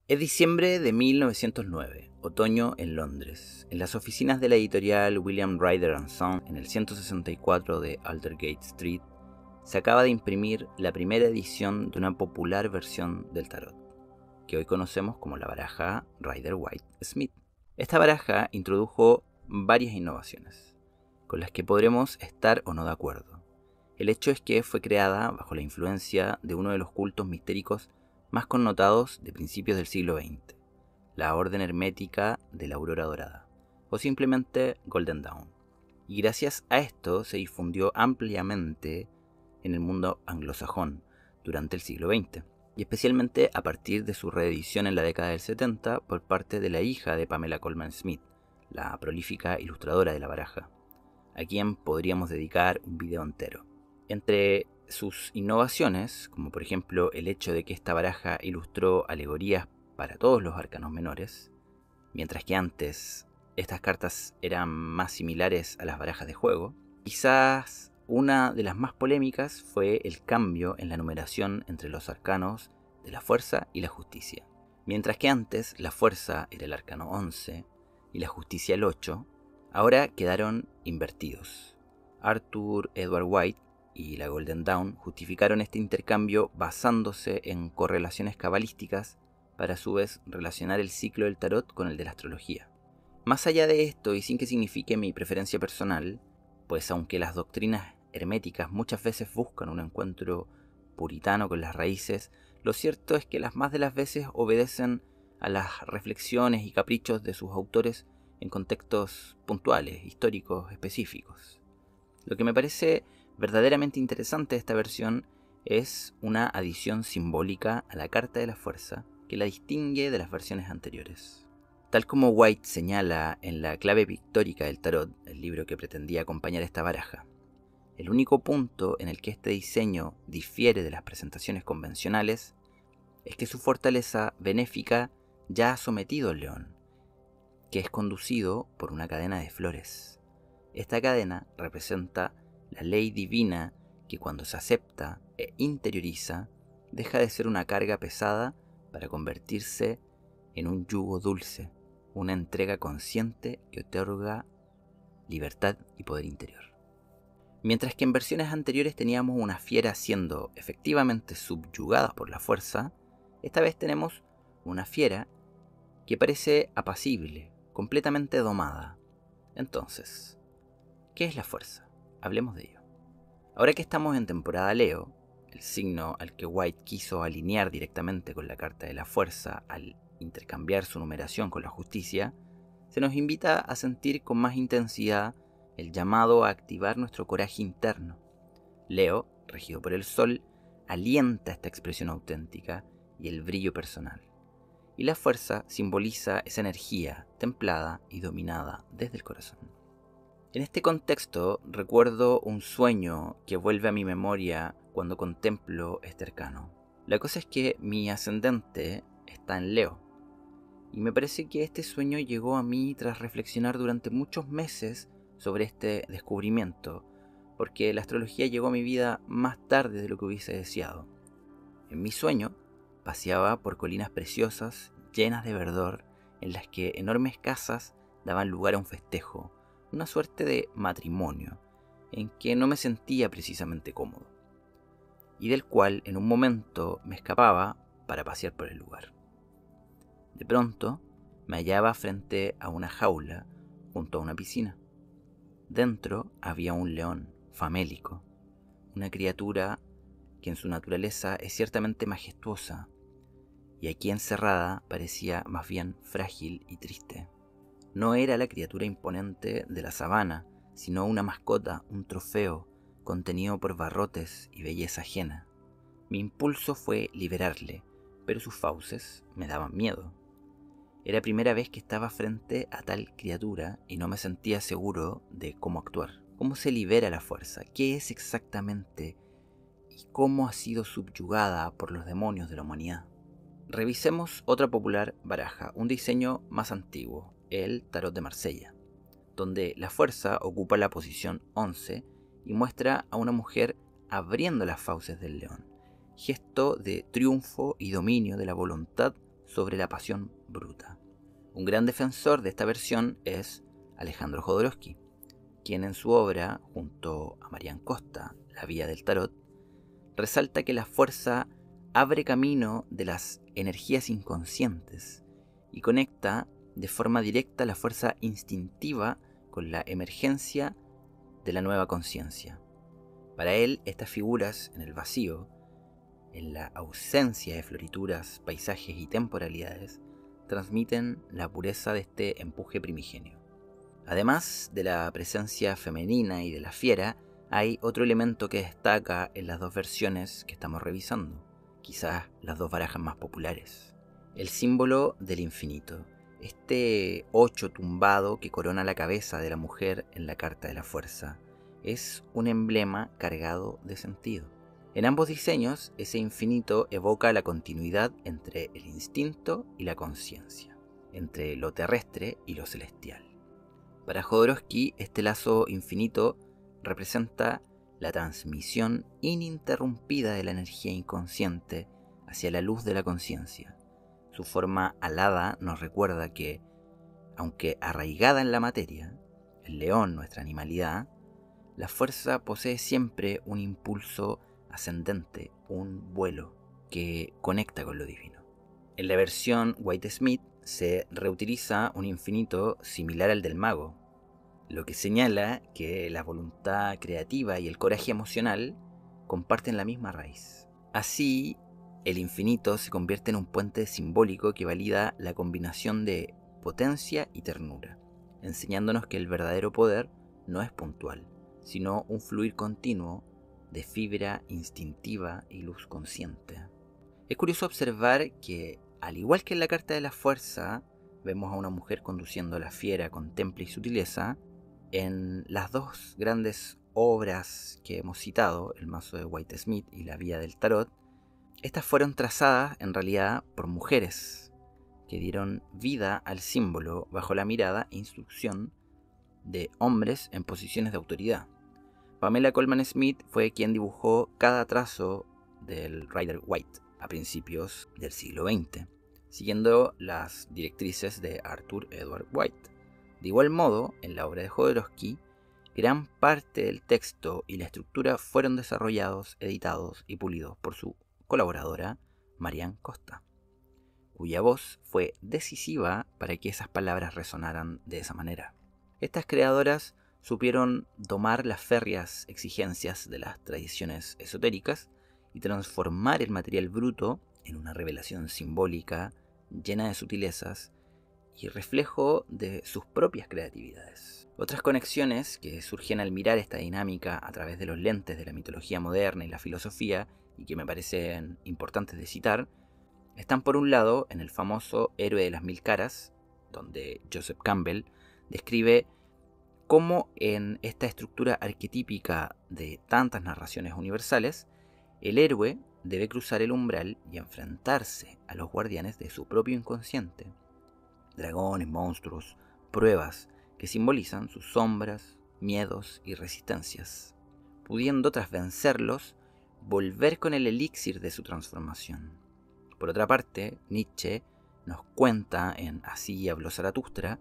Es diciembre de 1909, otoño en Londres. En las oficinas de la editorial William Ryder & Son, en el 164 de Aldersgate Street, se acaba de imprimir la primera edición de una popular versión del tarot, que hoy conocemos como la baraja Rider-Waite-Smith. Esta baraja introdujo varias innovaciones, con las que podremos estar o no de acuerdo. El hecho es que fue creada bajo la influencia de uno de los cultos mistéricos más connotados de principios del siglo XX, la Orden Hermética de la Aurora Dorada, o simplemente Golden Dawn. Y gracias a esto se difundió ampliamente en el mundo anglosajón durante el siglo XX, y especialmente a partir de su reedición en la década del 70 por parte de la hija de Pamela Colman Smith, la prolífica ilustradora de la baraja, a quien podríamos dedicar un video entero. Entre sus innovaciones, como por ejemplo el hecho de que esta baraja ilustró alegorías para todos los arcanos menores, mientras que antes estas cartas eran más similares a las barajas de juego, quizás una de las más polémicas fue el cambio en la numeración entre los arcanos de la fuerza y la justicia. Mientras que antes la fuerza era el arcano 11 y la justicia el 8, ahora quedaron invertidos. Arthur Edward White y la Golden Dawn justificaron este intercambio basándose en correlaciones cabalísticas para a su vez relacionar el ciclo del tarot con el de la astrología. Más allá de esto, y sin que signifique mi preferencia personal, pues aunque las doctrinas herméticas muchas veces buscan un encuentro puritano con las raíces, lo cierto es que las más de las veces obedecen a las reflexiones y caprichos de sus autores en contextos puntuales, históricos, específicos. Lo que me parece verdaderamente interesante de esta versión es una adición simbólica a la carta de la fuerza que la distingue de las versiones anteriores. Tal como White señala en la clave pictórica del tarot, el libro que pretendía acompañar esta baraja, el único punto en el que este diseño difiere de las presentaciones convencionales es que su fortaleza benéfica ya ha sometido al león, que es conducido por una cadena de flores. Esta cadena representa la ley divina que cuando se acepta e interioriza, deja de ser una carga pesada para convertirse en un yugo dulce, una entrega consciente que otorga libertad y poder interior. Mientras que en versiones anteriores teníamos una fiera siendo efectivamente subyugada por la fuerza, esta vez tenemos una fiera que parece apacible, completamente domada. Entonces, ¿qué es la fuerza? Hablemos de ello. Ahora que estamos en temporada Leo, el signo al que White quiso alinear directamente con la carta de la fuerza al intercambiar su numeración con la justicia, se nos invita a sentir con más intensidad el llamado a activar nuestro coraje interno. Leo, regido por el sol, alienta esta expresión auténtica y el brillo personal. Y la fuerza simboliza esa energía templada y dominada desde el corazón. En este contexto recuerdo un sueño que vuelve a mi memoria cuando contemplo este arcano. La cosa es que mi ascendente está en Leo, y me parece que este sueño llegó a mí tras reflexionar durante muchos meses sobre este descubrimiento, porque la astrología llegó a mi vida más tarde de lo que hubiese deseado. En mi sueño paseaba por colinas preciosas, llenas de verdor, en las que enormes casas daban lugar a un festejo, una suerte de matrimonio, en que no me sentía precisamente cómodo, y del cual en un momento me escapaba para pasear por el lugar. De pronto me hallaba frente a una jaula junto a una piscina. Dentro había un león famélico, una criatura que en su naturaleza es ciertamente majestuosa, y aquí encerrada parecía más bien frágil y triste. No era la criatura imponente de la sabana, sino una mascota, un trofeo, contenido por barrotes y belleza ajena. Mi impulso fue liberarle, pero sus fauces me daban miedo. Era primera vez que estaba frente a tal criatura y no me sentía seguro de cómo actuar. ¿Cómo se libera la fuerza? ¿Qué es exactamente? ¿Y cómo ha sido subyugada por los demonios de la humanidad? Revisemos otra popular baraja, un diseño más antiguo, el Tarot de Marsella, donde la fuerza ocupa la posición 11 y muestra a una mujer abriendo las fauces del león, gesto de triunfo y dominio de la voluntad sobre la pasión bruta. Un gran defensor de esta versión es Alejandro Jodorowsky, quien en su obra, junto a Marián Costa, La Vía del Tarot, resalta que la fuerza abre camino de las energías inconscientes y conecta de forma directa la fuerza instintiva con la emergencia de la nueva conciencia. Para él, estas figuras en el vacío, en la ausencia de florituras, paisajes y temporalidades, transmiten la pureza de este empuje primigenio. Además de la presencia femenina y de la fiera, hay otro elemento que destaca en las dos versiones que estamos revisando, quizás las dos barajas más populares. El símbolo del infinito, este 8 tumbado que corona la cabeza de la mujer en la carta de la fuerza, es un emblema cargado de sentido. En ambos diseños, ese infinito evoca la continuidad entre el instinto y la conciencia, entre lo terrestre y lo celestial. Para Jodorowsky, este lazo infinito representa la transmisión ininterrumpida de la energía inconsciente hacia la luz de la conciencia. Su forma alada nos recuerda que, aunque arraigada en la materia, el león, nuestra animalidad, la fuerza posee siempre un impulso ascendente, un vuelo que conecta con lo divino. En la versión White Smith se reutiliza un infinito similar al del mago, lo que señala que la voluntad creativa y el coraje emocional comparten la misma raíz. Así, el infinito se convierte en un puente simbólico que valida la combinación de potencia y ternura, enseñándonos que el verdadero poder no es puntual, sino un fluir continuo de fibra instintiva y luz consciente. Es curioso observar que, al igual que en la carta de la fuerza, vemos a una mujer conduciendo a la fiera con temple y sutileza. En las dos grandes obras que hemos citado, el mazo de White Smith y la Vía del Tarot, estas fueron trazadas en realidad por mujeres que dieron vida al símbolo bajo la mirada e instrucción de hombres en posiciones de autoridad. Pamela Colman Smith fue quien dibujó cada trazo del Rider Waite a principios del siglo XX, siguiendo las directrices de Arthur Edward White. De igual modo, en la obra de Jodorowsky, gran parte del texto y la estructura fueron desarrollados, editados y pulidos por su colaboradora Marián Costa, cuya voz fue decisiva para que esas palabras resonaran de esa manera. Estas creadoras supieron domar las férreas exigencias de las tradiciones esotéricas y transformar el material bruto en una revelación simbólica llena de sutilezas y reflejo de sus propias creatividades. Otras conexiones que surgen al mirar esta dinámica a través de los lentes de la mitología moderna y la filosofía, y que me parecen importantes de citar, están por un lado en el famoso Héroe de las Mil Caras, donde Joseph Campbell describe cómo en esta estructura arquetípica de tantas narraciones universales, el héroe debe cruzar el umbral y enfrentarse a los guardianes de su propio inconsciente. Dragones, monstruos, pruebas que simbolizan sus sombras, miedos y resistencias, pudiendo tras vencerlos volver con el elixir de su transformación. Por otra parte, Nietzsche nos cuenta en Así habló Zaratustra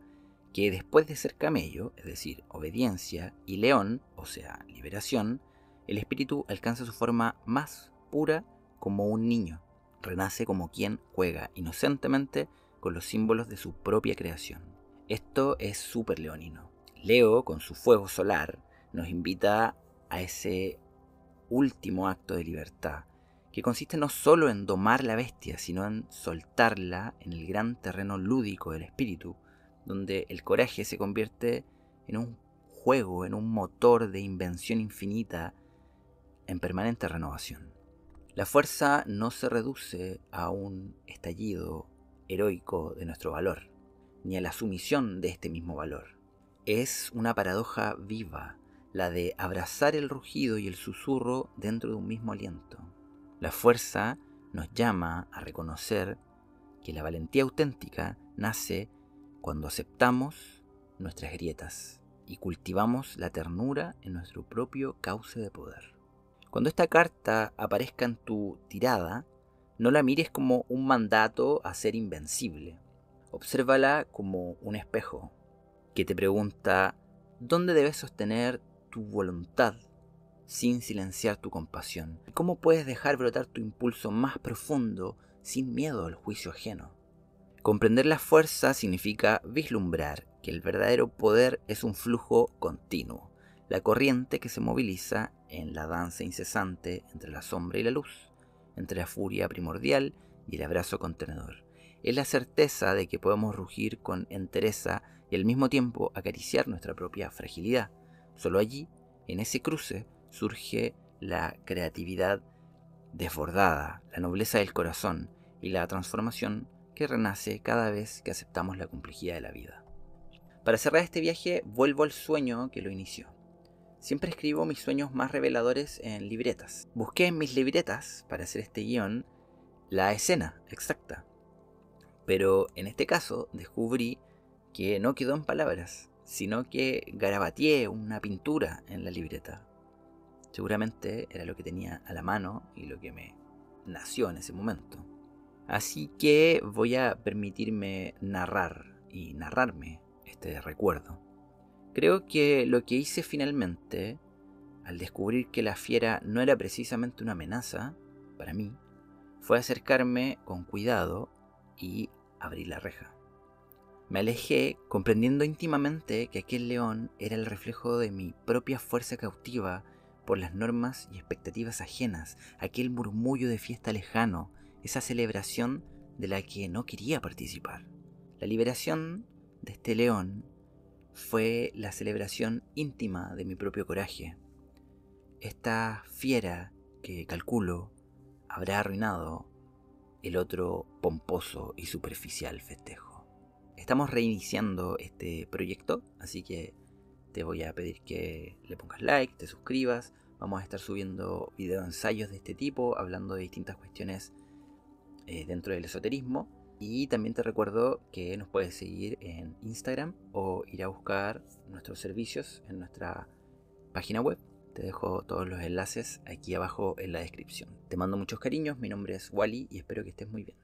que después de ser camello, es decir, obediencia, y león, o sea, liberación, el espíritu alcanza su forma más pura como un niño, renace como quien juega inocentemente con los símbolos de su propia creación. Esto es súper leonino. Leo, con su fuego solar, nos invita a ese último acto de libertad, que consiste no solo en domar la bestia, sino en soltarla en el gran terreno lúdico del espíritu, donde el coraje se convierte en un juego, en un motor de invención infinita en permanente renovación. La fuerza no se reduce a un estallido heroico de nuestro valor, ni a la sumisión de este mismo valor. Es una paradoja viva, la de abrazar el rugido y el susurro dentro de un mismo aliento. La fuerza nos llama a reconocer que la valentía auténtica nace cuando aceptamos nuestras grietas y cultivamos la ternura en nuestro propio cauce de poder. Cuando esta carta aparezca en tu tirada, No la mires como un mandato a ser invencible. Obsérvala como un espejo que te pregunta dónde debes sostener tu voluntad sin silenciar tu compasión. ¿Cómo puedes dejar brotar tu impulso más profundo sin miedo al juicio ajeno? Comprender la fuerza significa vislumbrar que el verdadero poder es un flujo continuo, la corriente que se moviliza en la danza incesante entre la sombra y la luz, entre la furia primordial y el abrazo contenedor. Es la certeza de que podemos rugir con entereza y al mismo tiempo acariciar nuestra propia fragilidad. Solo allí, en ese cruce, surge la creatividad desbordada, la nobleza del corazón y la transformación que renace cada vez que aceptamos la complejidad de la vida. Para cerrar este viaje, vuelvo al sueño que lo inició. Siempre escribo mis sueños más reveladores en libretas. Busqué en mis libretas, para hacer este guión, la escena exacta. Pero en este caso descubrí que no quedó en palabras, sino que garabateé una pintura en la libreta. Seguramente era lo que tenía a la mano y lo que me nació en ese momento. Así que voy a permitirme narrar y narrarme este recuerdo. Creo que lo que hice finalmente, al descubrir que la fiera no era precisamente una amenaza para mí, fue acercarme con cuidado y abrir la reja. Me alejé comprendiendo íntimamente que aquel león era el reflejo de mi propia fuerza cautiva por las normas y expectativas ajenas, aquel murmullo de fiesta lejano, esa celebración de la que no quería participar. La liberación de este león fue la celebración íntima de mi propio coraje. Esta fiera que calculo habrá arruinado el otro pomposo y superficial festejo. Estamos reiniciando este proyecto, así que te voy a pedir que le pongas like, te suscribas. Vamos a estar subiendo videoensayos de este tipo, hablando de distintas cuestiones dentro del esoterismo. Y también te recuerdo que nos puedes seguir en Instagram o ir a buscar nuestros servicios en nuestra página web. Te dejo todos los enlaces aquí abajo en la descripción. Te mando muchos cariños, mi nombre es Wally y espero que estés muy bien.